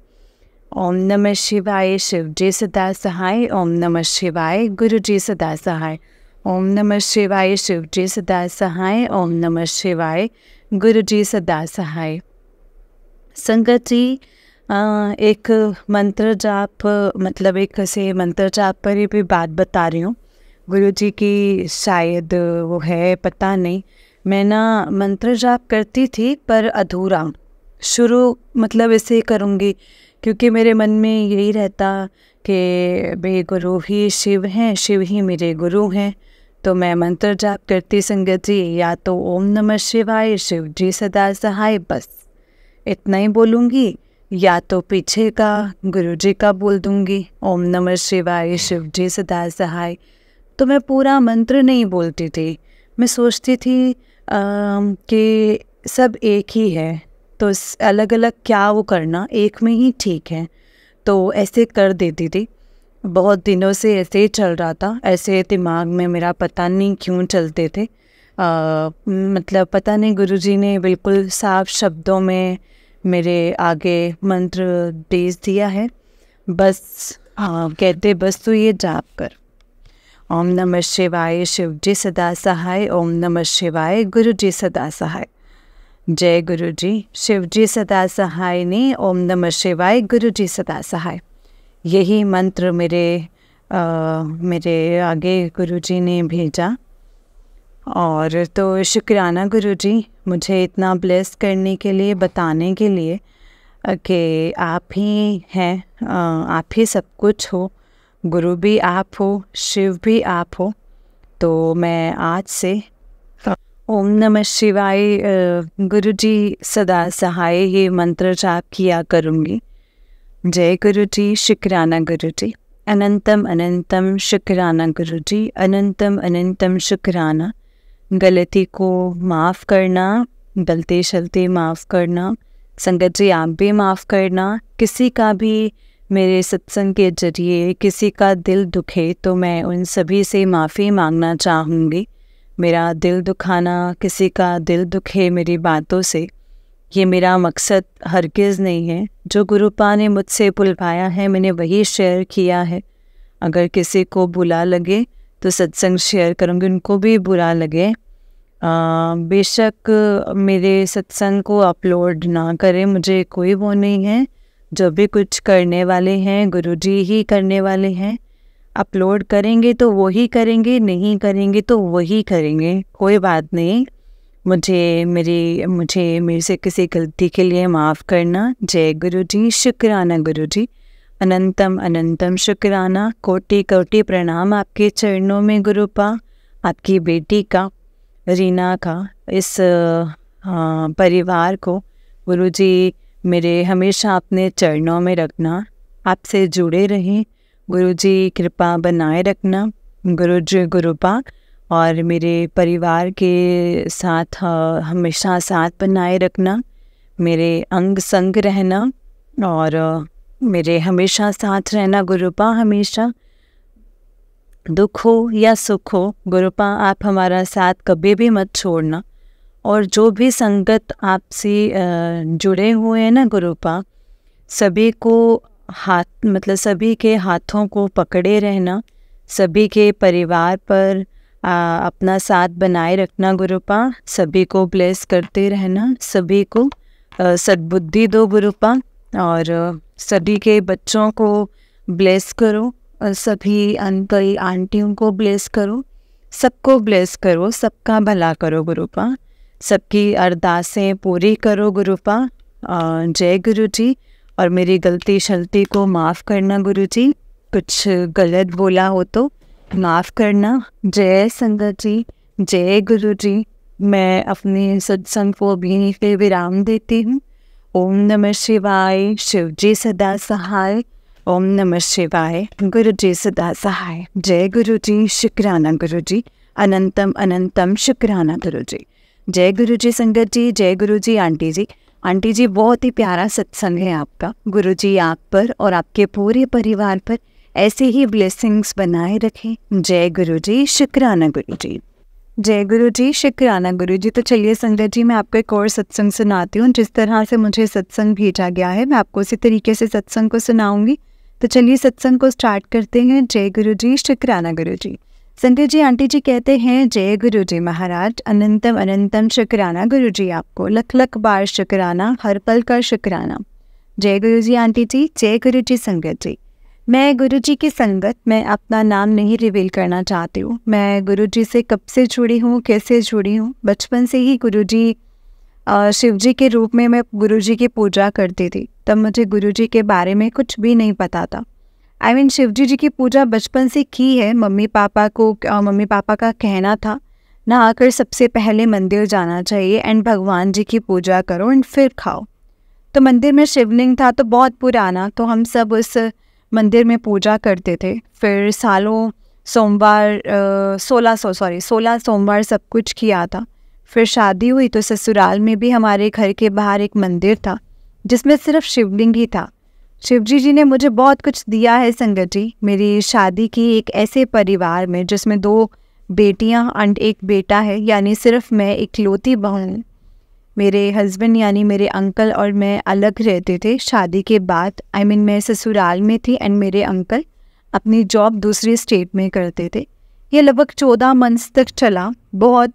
ओम नमः शिवाय, शिव जी सदा सहाय। ओम नमः शिवाय, गुरु जी सदा सहाय। ओम नमः शिवाय, शिव जी सदा सहाय। ओम नमः शिवाय, गुरु जी सदा सहाय। संगत जी एक मंत्र जाप, मतलब एक ऐसे मंत्र जाप पर ही भी बात बता रही हूँ। गुरु जी की शायद वो है, पता नहीं। मैं ना मंत्र जाप करती थी पर अधूरा, शुरू मतलब ऐसे करूँगी क्योंकि मेरे मन में यही रहता कि भाई गुरु ही शिव हैं, शिव ही मेरे गुरु हैं। तो मैं मंत्र जाप करती संगत जी, या तो ओम नमः शिवाय शिव जी सदा सहाय, बस इतना ही बोलूँगी, या तो पीछे का गुरु जी का बोल दूँगी ओम नमः शिवाय शिव जी सदा सहाय। तो मैं पूरा मंत्र नहीं बोलती थी, मैं सोचती थी कि सब एक ही है, तो अलग अलग क्या वो करना, एक में ही ठीक है, तो ऐसे कर देती थी। बहुत दिनों से ऐसे ही चल रहा था, ऐसे दिमाग में मेरा पता नहीं क्यों चलते थे। मतलब पता नहीं, गुरुजी ने बिल्कुल साफ शब्दों में मेरे आगे मंत्र भेज दिया है, बस कहते बस तू ये जाप कर, ओम नमः शिवाय शिव जी सदा सहाय, ओम नमः शिवाय गुरु जी सदा सहाय। जय गुरु जी, शिव जी सदा सहाय ने ओम नमः शिवाय गुरु जी सदा सहाय, यही मंत्र मेरे आगे गुरुजी ने भेजा। और तो शुक्राना गुरुजी, मुझे इतना ब्लेस करने के लिए, बताने के लिए कि आप ही हैं, आप ही सब कुछ हो, गुरु भी आप हो, शिव भी आप हो। तो मैं आज से ओम नमः शिवाय गुरुजी सदा सहाय ये मंत्र जाप किया करूँगी। जय गुरु जी, शुक्राना गुरु जी, अनंतम अनंतम शुक्राना गुरु जी, अनंतम अनंतम शुक्राना। गलती को माफ़ करना, गलती शलती माफ़ करना, संगत जी आप भी माफ़ करना। किसी का भी मेरे सत्संग के जरिए किसी का दिल दुखे तो मैं उन सभी से माफ़ी मांगना चाहूँगी। मेरा दिल दुखाना, किसी का दिल दुखे मेरी बातों से, ये मेरा मकसद हरगिज़ नहीं है। जो गुरुपा ने मुझसे बुलवाया है मैंने वही शेयर किया है। अगर किसी को बुरा लगे तो सत्संग शेयर करूँगी, उनको भी बुरा लगे बेशक मेरे सत्संग को अपलोड ना करें, मुझे कोई वो नहीं है। जो भी कुछ करने वाले हैं गुरुजी ही करने वाले हैं। अपलोड करेंगे तो वो ही करेंगे, नहीं करेंगे तो वही करेंगे, कोई बात नहीं। मुझे मेरे से किसी गलती के लिए माफ़ करना। जय गुरु जी, शुक्राना गुरु जी, अनंतम अनंतम शुक्राना। कोटि कोटि प्रणाम आपके चरणों में गुरुपा, आपकी बेटी का, रीना का, इस परिवार को गुरुजी मेरे हमेशा अपने चरणों में रखना, आपसे जुड़े रहें गुरुजी, कृपा बनाए रखना गुरुजी गुरुपा, और मेरे परिवार के साथ हमेशा साथ बनाए रखना, मेरे अंग संग रहना और मेरे हमेशा साथ रहना गुरुपा। हमेशा दुख हो या सुख हो गुरुपा, आप हमारा साथ कभी भी मत छोड़ना। और जो भी संगत आपसे जुड़े हुए हैं ना गुरुपा, सभी को हाथ मतलब सभी के हाथों को पकड़े रहना, सभी के परिवार पर अपना साथ बनाए रखना गुरुपा। सभी को ब्लेस करते रहना, सभी को सद्बुद्धि दो गुरुपा, और सभी के बच्चों को ब्लेस करो, और सभी अंकल आंटियों को ब्लेस करो, सबको ब्लेस करो, सबका भला करो गुरुपा, सबकी अरदासें पूरी करो गुरुपा। जय गुरु जी, और मेरी गलती शलती को माफ़ करना गुरु जी, कुछ गलत बोला हो तो माफ़ करना। जय संगत जी, जय गुरु जी। मैं अपने सत्संग को भी पे विराम देती हूँ। ओम नमः शिवाय, शिव जी सदा सहाय। ओम नमः शिवाय, गुरु जी सदा सहाय। जय गुरु जी, शुक्राना गुरु जी, अनंतम अनंतम शुक्राना गुरु जी। जय गुरु जी संगत जी, जय गुरु जी आंटी जी। आंटी जी बहुत ही प्यारा सत्संग है आपका। गुरु जी आप पर और आपके पूरे परिवार पर ऐसे ही ब्लेसिंग्स बनाए रखें। जय गुरु जी, शुक्राना गुरु जी। जय गुरु जी, शुक्राना गुरु जी। तो चलिए संगत जी, मैं आपको एक और सत्संग सुनाती हूँ। जिस तरह से मुझे सत्संग भेजा गया है मैं आपको उसी तरीके से सत्संग को सुनाऊंगी। तो चलिए सत्संग को स्टार्ट करते हैं। जय गुरु जी, शुक्राना गुरु जी। संगत जी, आंटी जी कहते हैं जय गुरु जी महाराज, अनंतम अनंतम शुक्राना गुरु जी, आपको लख लख बार शुक्राना, हर पल का शुक्राना। जय गुरु जी आंटी जी, जय गुरु जी संगत जी। मैं गुरु जी की संगत, मैं अपना नाम नहीं रिवील करना चाहती हूँ। मैं गुरु जी से कब से जुड़ी हूँ, कैसे जुड़ी हूँ, बचपन से ही गुरु जी शिव जी के रूप में मैं गुरु जी की पूजा करती थी। तब मुझे गुरु जी के बारे में कुछ भी नहीं पता था। शिव जी की पूजा बचपन से की है। मम्मी पापा का कहना था नहाकर सबसे पहले मंदिर जाना चाहिए एंड भगवान जी की पूजा करो एंड फिर खाओ। तो मंदिर में शिवलिंग था तो बहुत पुराना, तो हम सब उस मंदिर में पूजा करते थे। फिर सालों 16 सोमवार सब कुछ किया था। फिर शादी हुई तो ससुराल में भी हमारे घर के बाहर एक मंदिर था जिसमें सिर्फ शिवलिंग ही था। शिव जी ने मुझे बहुत कुछ दिया है संगत जी। मेरी शादी की एक ऐसे परिवार में जिसमें 2 बेटियां एंड 1 बेटा है, यानी सिर्फ मैं इकलौती बहू हूँ। मेरे हस्बैंड यानी मेरे अंकल और मैं अलग रहते थे शादी के बाद। मैं ससुराल में थी एंड मेरे अंकल अपनी जॉब दूसरी स्टेट में करते थे। ये लगभग 14 मंथ्स तक चला। बहुत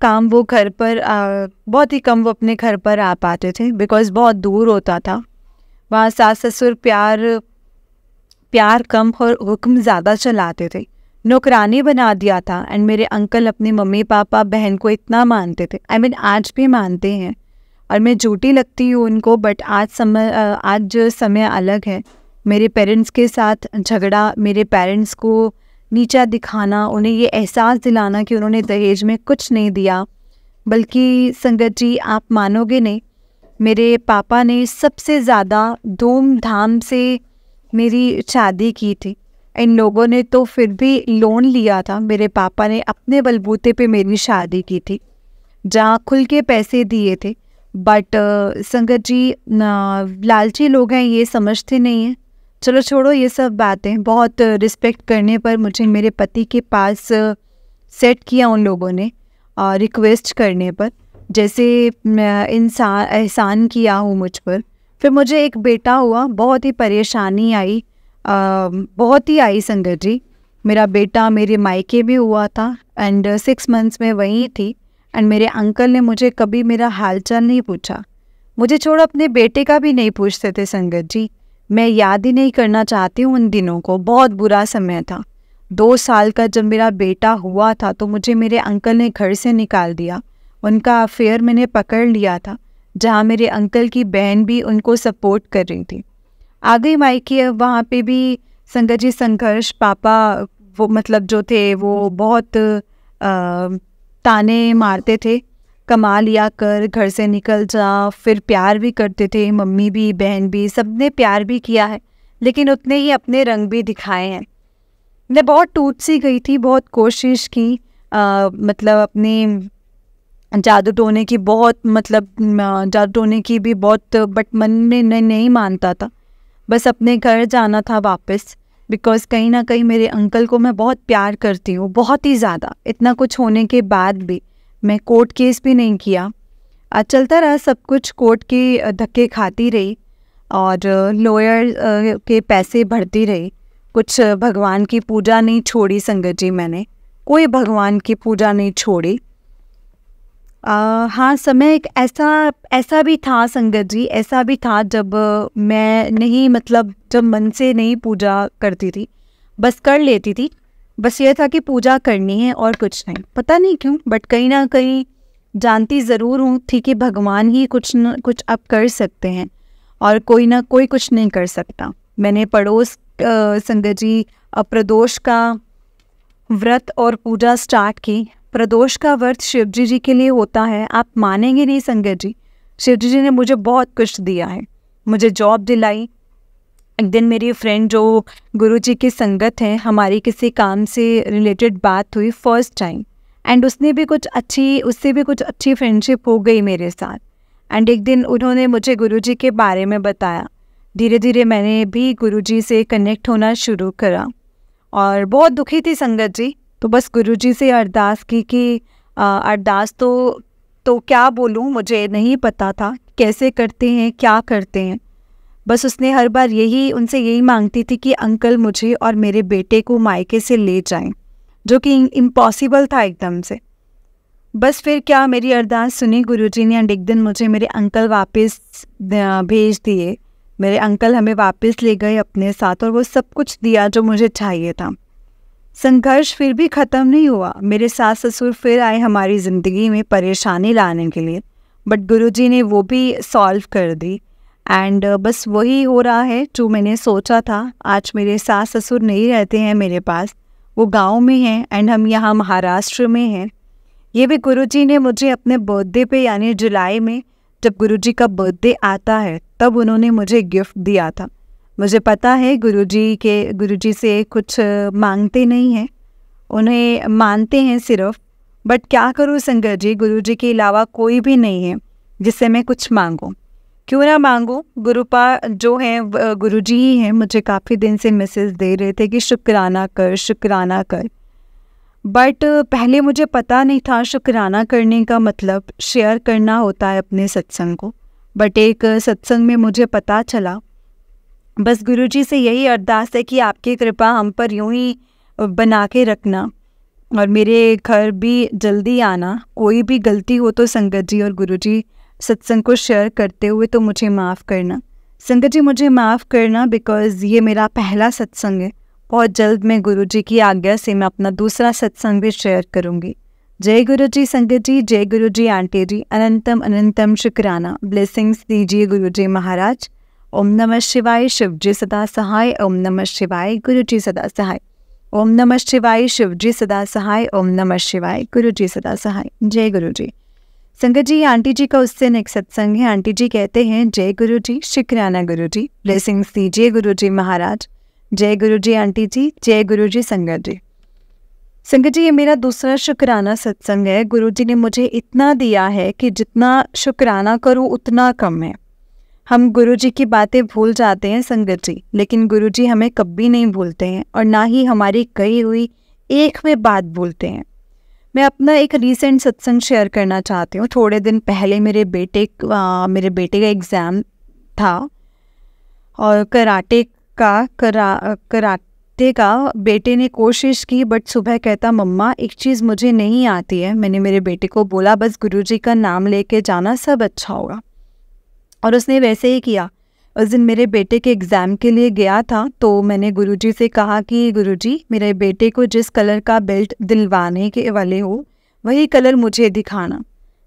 काम वो घर पर बहुत ही कम वो अपने घर पर आ पाते थे बिकॉज़ बहुत दूर होता था। वहाँ सास ससुर प्यार कम और हुक्म ज़्यादा चलाते थे, नौकरानी बना दिया था। एंड मेरे अंकल अपने मम्मी पापा बहन को इतना मानते थे, आज भी मानते हैं और मैं झूठी लगती हूँ उनको, बट आज समय अलग है। मेरे पेरेंट्स के साथ झगड़ा, मेरे पेरेंट्स को नीचा दिखाना, उन्हें ये एहसास दिलाना कि उन्होंने दहेज में कुछ नहीं दिया, बल्कि संगत जी आप मानोगे नहीं, मेरे पापा ने सबसे ज़्यादा धूमधाम से मेरी शादी की थी। इन लोगों ने तो फिर भी लोन लिया था, मेरे पापा ने अपने बलबूते पे मेरी शादी की थी, जहाँ खुल के पैसे दिए थे। बट संगत जी लालची लोग हैं, ये समझते नहीं हैं। चलो छोड़ो ये सब बातें। बहुत रिस्पेक्ट करने पर मुझे मेरे पति के पास सेट किया उन लोगों ने, और रिक्वेस्ट करने पर, जैसे एहसान किया हूँ मुझ पर। फिर मुझे एक बेटा हुआ, बहुत ही परेशानी आई, बहुत ही आई संगत जी। मेरा बेटा मेरे मायके भी हुआ था एंड 6 मंथ्स में वहीं थी। एंड मेरे अंकल ने मुझे कभी मेरा हालचाल नहीं पूछा, मुझे छोड़ो अपने बेटे का भी नहीं पूछते थे संगत जी। मैं याद ही नहीं करना चाहती हूँ उन दिनों को, बहुत बुरा समय था। 2 साल का जब मेरा बेटा हुआ था तो मुझे मेरे अंकल ने घर से निकाल दिया। उनका अफेयर मैंने पकड़ लिया था, जहाँ मेरे अंकल की बहन भी उनको सपोर्ट कर रही थी। आ गई मायके, वहाँ पे भी संगत जी संघर्ष। पापा वो जो थे वो बहुत ताने मारते थे, कमा लिया कर, घर से निकल जा। फिर प्यार भी करते थे, मम्मी भी बहन भी, सबने प्यार भी किया है, लेकिन उतने ही अपने रंग भी दिखाए हैं। मैं बहुत टूट सी गई थी, बहुत कोशिश की अपने जादू टोने की, जादू टोने की भी बहुत, बट मन में नहीं मानता था। बस अपने घर जाना था वापस, बिकॉज़ कहीं ना कहीं मेरे अंकल को मैं बहुत प्यार करती हूँ, बहुत ही ज़्यादा। इतना कुछ होने के बाद भी मैं कोर्ट केस भी नहीं किया, चलता रहा सब कुछ, कोर्ट के धक्के खाती रही और लॉयर के पैसे भरती रही। कुछ भगवान की पूजा नहीं छोड़ी संगत जी, मैंने कोई भगवान की पूजा नहीं छोड़ी। हाँ, समय एक ऐसा भी था संगत जी, ऐसा भी था जब मैं नहीं जब मन से नहीं पूजा करती थी, बस कर लेती थी। बस ये था कि पूजा करनी है और कुछ नहीं, पता नहीं क्यों, बट कहीं ना कहीं जानती ज़रूर हूँ थी कि भगवान ही कुछ न कुछ अब कर सकते हैं और कोई ना कोई कुछ नहीं कर सकता। मैंने संगत जी प्रदोष का व्रत और पूजा स्टार्ट की। प्रदोष का व्रत शिव जी के लिए होता है, आप मानेंगे नहीं संगत जी, शिव जी ने मुझे बहुत कुछ दिया है, मुझे जॉब दिलाई। एक दिन मेरी फ्रेंड जो गुरुजी की संगत है, हमारी किसी काम से रिलेटेड बात हुई फर्स्ट टाइम, एंड उससे भी कुछ अच्छी फ्रेंडशिप हो गई मेरे साथ। एंड एक दिन उन्होंने मुझे गुरुजी के बारे में बताया। धीरे धीरे मैंने भी गुरुजी से कनेक्ट होना शुरू करा और बहुत दुखी थी संगत जी। तो बस गुरुजी से अरदास की कि अरदास तो क्या बोलूँ, मुझे नहीं पता था कैसे करते हैं, क्या करते हैं। बस उसने हर बार उनसे यही मांगती थी कि अंकल मुझे और मेरे बेटे को मायके से ले जाएं, जो कि इम्पॉसिबल था एकदम से। बस फिर क्या, मेरी अरदास सुनी गुरुजी ने, एंड एक दिन मुझे मेरे अंकल वापस भेज दिए। मेरे अंकल हमें वापस ले गए अपने साथ और वो सब कुछ दिया जो मुझे चाहिए था। संघर्ष फिर भी ख़त्म नहीं हुआ। मेरे सास ससुर फिर आए हमारी ज़िंदगी में परेशानी लाने के लिए, बट गुरुजी ने वो भी सॉल्व कर दी। एंड बस वही हो रहा है जो मैंने सोचा था। आज मेरे सास ससुर नहीं रहते हैं मेरे पास, वो गांव में हैं एंड हम यहाँ महाराष्ट्र में हैं। ये भी गुरुजी ने मुझे अपने बर्थडे पे यानी जुलाई में जब गुरुजी का बर्थडे आता है तब उन्होंने मुझे गिफ्ट दिया था। मुझे पता है गुरुजी से कुछ मांगते नहीं हैं, उन्हें मानते हैं सिर्फ। बट क्या करूँ संगत जी, गुरुजी के अलावा कोई भी नहीं है जिससे मैं कुछ मांगूँ। क्यों ना मांगूँ, गुरुपा जो हैं गुरुजी ही हैं। मुझे काफ़ी दिन से मैसेज दे रहे थे कि शुक्राना कर शुक्राना कर, बट पहले मुझे पता नहीं था शुक्राना करने का मतलब शेयर करना होता है अपने सत्संग को। बट एक सत्संग में मुझे पता चला। बस गुरुजी से यही अरदास है कि आपकी कृपा हम पर यूं ही बना के रखना और मेरे घर भी जल्दी आना। कोई भी गलती हो तो संगत जी और गुरुजी सत्संग को शेयर करते हुए तो मुझे माफ़ करना। संगत जी मुझे माफ़ करना बिकॉज़ ये मेरा पहला सत्संग है। बहुत जल्द मैं गुरुजी की आज्ञा से मैं अपना दूसरा सत्संग भी शेयर करूँगी। जय गुरुजी संगत जी, जय गुरुजी आंटी जी, अनंतम अनंतम शुक्राना। ब्लेसिंग्स दीजिए गुरुजी महाराज। ओम नमः शिवाय, शिवजी सदा सहाय। ओम नमः शिवाय, गुरुजी सदा सहाय। ओम नमः शिवाय, शिवजी सदा सहाय। ओम नमः शिवाय, गुरुजी सदा सहाय। जय गुरुजी संगत जी। आंटी जी का उससे नेक्स्ट सत्संग है। आंटी जी कहते हैं जय गुरुजी, शुक्राना गुरुजी, ब्लेसिंग्स दीजिए गुरुजी महाराज। जय गुरुजी आंटी जी, जय गुरुजी संगत जी। संगत जी ये मेरा दूसरा शुक्राना सत्संग है। गुरुजी ने मुझे इतना दिया है कि जितना शुक्राना करूँ उतना कम है। हम गुरुजी की बातें भूल जाते हैं संगत जी, लेकिन गुरुजी हमें कभी नहीं भूलते हैं और ना ही हमारी कही हुई एक भी बात भूलते हैं। मैं अपना एक रीसेंट सत्संग शेयर करना चाहती हूँ। थोड़े दिन पहले मेरे बेटे का एग्ज़ाम था और कराटे का बेटे ने कोशिश की, बट सुबह कहता मम्मा एक चीज़ मुझे नहीं आती है। मैंने मेरे बेटे को बोला बस गुरुजी का नाम लेके जाना, सब अच्छा होगा, और उसने वैसे ही किया। उस दिन मेरे बेटे के एग्ज़ाम के लिए गया था तो मैंने गुरुजी से कहा कि गुरुजी मेरे बेटे को जिस कलर का बेल्ट दिलवाने के वाले हो वही कलर मुझे दिखाना।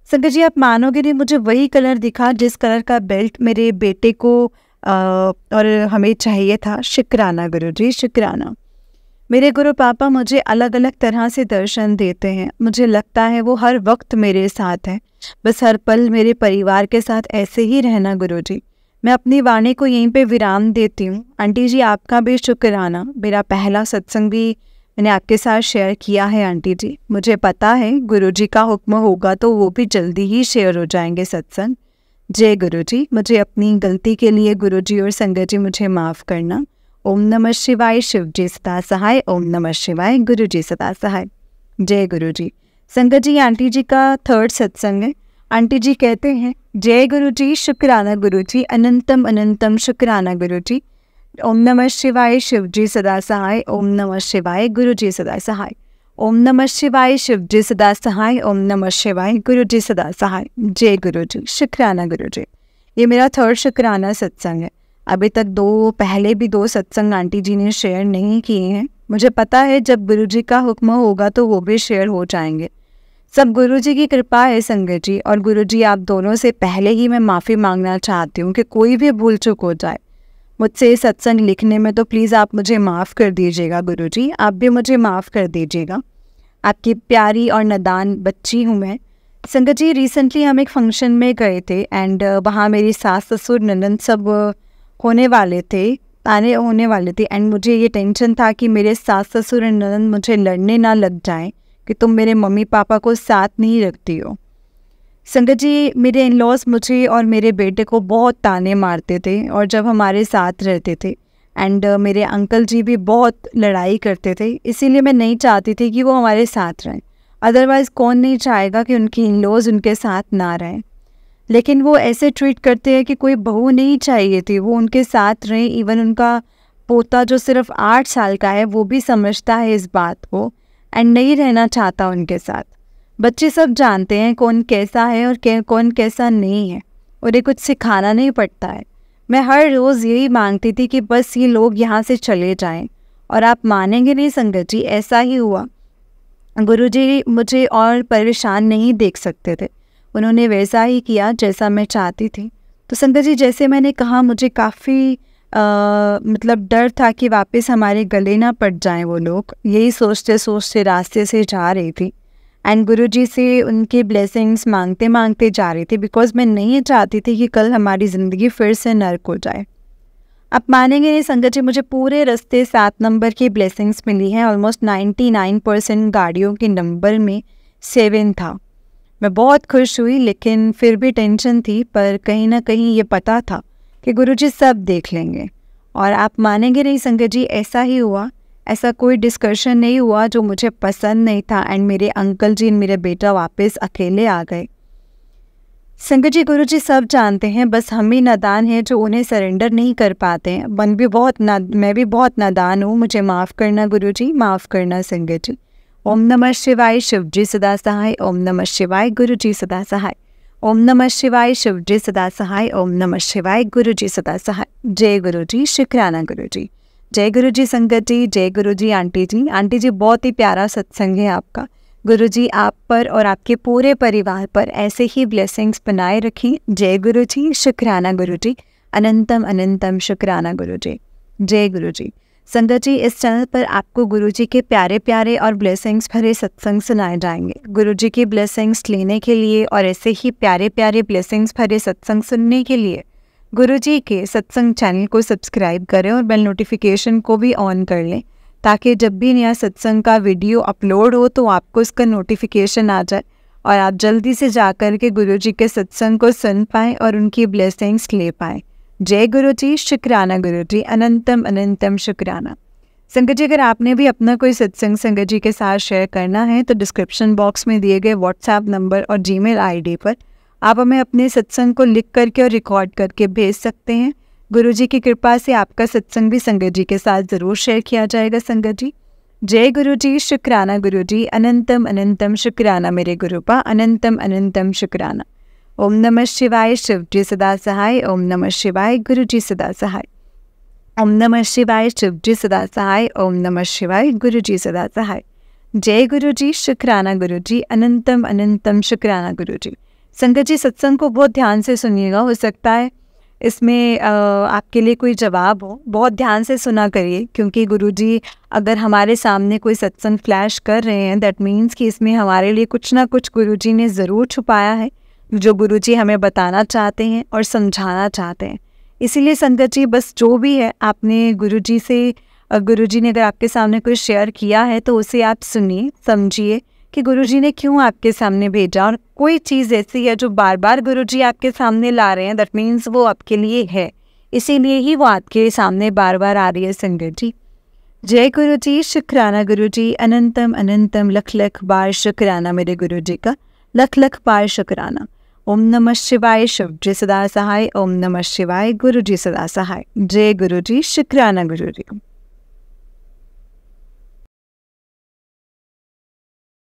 संगत जी आप मानोगे नहीं, मुझे वही कलर दिखा जिस कलर का बेल्ट मेरे बेटे को और हमें चाहिए था। शुक्राना गुरुजी, शुक्राना। मेरे गुरु पापा मुझे अलग अलग तरह से दर्शन देते हैं। मुझे लगता है वो हर वक्त मेरे साथ है। बस हर पल मेरे परिवार के साथ ऐसे ही रहना गुरुजी। मैं अपनी वाणी को यहीं पे विराम देती हूँ। आंटी जी आपका भी शुक्राना। मेरा पहला सत्संग भी मैंने आपके साथ शेयर किया है आंटी जी। मुझे पता है गुरुजी का हुक्म होगा तो वो भी जल्दी ही शेयर हो जाएंगे सत्संग। जय गुरुजी। मुझे अपनी गलती के लिए गुरुजी और संगत जी मुझे माफ़ करना। ओम नमः शिवाय, शिवजी सदा सहाय। ओम नमः शिवाय, गुरुजी सदा सहाय। जय गुरुजी। संगत जी आंटी जी का थर्ड सत्संग है। आंटी जी कहते हैं जय गुरुजी, शुक्राना गुरुजी, अनंतम अनंतम शुक्राना गुरुजी। ओम नमः शिवाय, शिवजी सदा सहाय। ओम नमः शिवाय, गुरुजी सदा सहाय। ओम नमः शिवाय, शिवजी सदा सहाय। ओम नमः शिवाय, गुरुजी सदा सहाय। जय गुरुजी, शुक्राना गुरुजी। ये मेरा थर्ड शुक्राना सत्संग है। अभी तक पहले भी दो सत्संग आंटी जी ने शेयर नहीं किए हैं। मुझे पता है जब गुरुजी का हुक्म होगा तो वो भी शेयर हो जाएंगे। सब गुरुजी की कृपा है संगत जी। और गुरुजी आप दोनों से पहले ही मैं माफ़ी मांगना चाहती हूँ कि कोई भी भूल चूक हो जाए मुझसे सत्संग लिखने में, तो प्लीज़ आप मुझे माफ़ कर दीजिएगा गुरुजी। आप भी मुझे माफ़ कर दीजिएगा। आपकी प्यारी और नादान बच्ची हूँ मैं। संगत जी रिसेंटली हम एक फंक्शन में गए थे एंड वहाँ मेरी सास ससुर ननद सब होने वाले थे एंड मुझे ये टेंशन था कि मेरे सास ससुर और ननद मुझे लड़ने ना लग जाएं कि तुम मेरे मम्मी पापा को साथ नहीं रखती हो। संगत जी मेरे इन लॉज मुझे और मेरे बेटे को बहुत ताने मारते थे और जब हमारे साथ रहते थे एंड मेरे अंकल जी भी बहुत लड़ाई करते थे। इसीलिए मैं नहीं चाहती थी कि वो हमारे साथ रहें। अदरवाइज़ कौन नहीं चाहेगा कि उनकी इन लॉज उनके साथ ना रहें, लेकिन वो ऐसे ट्रीट करते हैं कि कोई बहू नहीं चाहिए थी, वो उनके साथ रहें। इवन उनका पोता जो सिर्फ 8 साल का है वो भी समझता है इस बात को एंड नहीं रहना चाहता उनके साथ। बच्चे सब जानते हैं कौन कैसा है और कौन कैसा नहीं है, और ये कुछ सिखाना नहीं पड़ता है। मैं हर रोज़ यही मांगती थी कि बस ये लोग यहाँ से चले जाएं, और आप मानेंगे नहीं संगत जी ऐसा ही हुआ। गुरुजी मुझे और परेशान नहीं देख सकते थे, उन्होंने वैसा ही किया जैसा मैं चाहती थी। तो संगत जी, जैसे मैंने कहा, मुझे काफ़ी मतलब डर था कि वापस हमारे गले ना पड़ जाएं वो लोग। यही सोचते सोचते रास्ते से जा रही थी एंड गुरुजी से उनके ब्लेसिंग्स मांगते मांगते जा रही थी, बिकॉज मैं नहीं चाहती थी कि कल हमारी ज़िंदगी फिर से नर्क हो जाए। आप मानेंगे नहीं संगत जी, मुझे पूरे रास्ते 7 नंबर की ब्लेसिंग्स मिली हैं। ऑलमोस्ट 99% गाड़ियों के नंबर में 7 था। मैं बहुत खुश हुई, लेकिन फिर भी टेंशन थी। पर कहीं ना कहीं ये पता था कि गुरुजी सब देख लेंगे। और आप मानेंगे नहीं संगत जी, ऐसा ही हुआ। ऐसा कोई डिस्कशन नहीं हुआ जो मुझे पसंद नहीं था एंड मेरे अंकल जी मेरे बेटा वापस अकेले आ गए। संगत जी, गुरुजी सब जानते हैं, बस हम ही नादान हैं जो उन्हें सरेंडर नहीं कर पाते हैं। मैं भी बहुत नादान हूँ, मुझे माफ़ करना गुरुजी, माफ़ करना संगत जी। ओम नमः शिवाय, शिव जी सदा सहाय। ओम नमः शिवाय, गुरु जी सदा सहाय। ओम नमः शिवाय, शिव जी सदा सहाय। ओम नमः शिवाय, गुरु जी सदा सहाय। जय गुरु जी, शुक्राना गुरु जी। जय गुरु जी संगत जी, जय गुरु जी आंटी जी। आंटी जी, बहुत ही प्यारा सत्संग है आपका। गुरु जी आप पर और आपके पूरे परिवार पर ऐसे ही ब्लेसिंग्स बनाए रखें। जय गुरु जी, शुक्राना गुरु जी। अनंतम अनंतम शुक्राना गुरु जी। जय गुरु जी। संगत जी, इस चैनल पर आपको गुरुजी के प्यारे प्यारे और ब्लेसिंग्स भरे सत्संग सुनाए जाएंगे। गुरुजी की ब्लेसिंग्स लेने के लिए और ऐसे ही प्यारे प्यारे ब्लेसिंग्स भरे सत्संग सुनने के लिए गुरुजी के सत्संग चैनल को सब्सक्राइब करें और बेल नोटिफिकेशन को भी ऑन कर लें, ताकि जब भी नया सत्संग का वीडियो अपलोड हो तो आपको इसका नोटिफिकेशन आ जाए और आप जल्दी से जाकर के गुरुजी के सत्संग को सुन पाएँ और उनकी ब्लेसिंग्स ले पाएँ। जय गुरु जी, शुक्राना गुरु जी। अनंतम अनंतम शुक्राना। संगत जी, अगर आपने भी अपना कोई सत्संग संगत जी के साथ शेयर करना है तो डिस्क्रिप्शन बॉक्स में दिए गए व्हाट्सएप नंबर और जीमेल आईडी पर आप हमें अपने सत्संग को लिख करके और रिकॉर्ड करके भेज सकते हैं। गुरुजी की कृपा से आपका सत्संग भी संगत जी के साथ ज़रूर शेयर किया जाएगा संगत जी। जय गुरु जी, शुक्राना गुरु जी। अनंतम अनंतम शुक्राना मेरे गुरुपा, अनंतम अनंतम शुक्राना। ओम नमः शिवाय, शिव जी सदा सहाय। ओम नमः शिवाय, गुरु जी सदा सहाय। ओम नमः शिवाय, शिव जी सदा सहाय। ओम नमः शिवाय, गुरु जी सदा सहाय। जय गुरु जी, शुक्राना गुरु जी। अनंतम अनंतम शुक्राना गुरु जी। संगत जी, सत्संग को बहुत ध्यान से सुनिएगा। हो सकता है इसमें आपके लिए कोई जवाब हो। बहुत ध्यान से सुना करिए, क्योंकि गुरुजी अगर हमारे सामने कोई सत्संग फ्लैश कर रहे हैं, दैट मीन्स कि इसमें हमारे लिए कुछ ना कुछ गुरुजी ने ज़रूर छुपाया है, जो गुरुजी हमें बताना चाहते हैं और समझाना चाहते हैं। इसीलिए संगत जी, बस जो भी है आपने गुरुजी से, गुरुजी ने अगर आपके सामने कुछ शेयर किया है तो उसे आप सुनिए, समझिए कि गुरुजी ने क्यों आपके सामने भेजा। और कोई चीज़ ऐसी है जो बार बार गुरुजी आपके सामने ला रहे हैं, दैट मीन्स वो आपके लिए है, इसीलिए ही वो आपके सामने बार बार आ रही है संगत जी। जय गुरु जी, शुक्राना गुरु जी। अनंतम अनंतम लख लख बार शुक्राना मेरे गुरु जी का, लख लख बार शुक्राना। ओम नमः शिवाय, शिव जी सदा सहाय। ओम नमः शिवाय, गुरु जी सदा सहाय। जय गुरु जी, शुक्राना गुरु जी।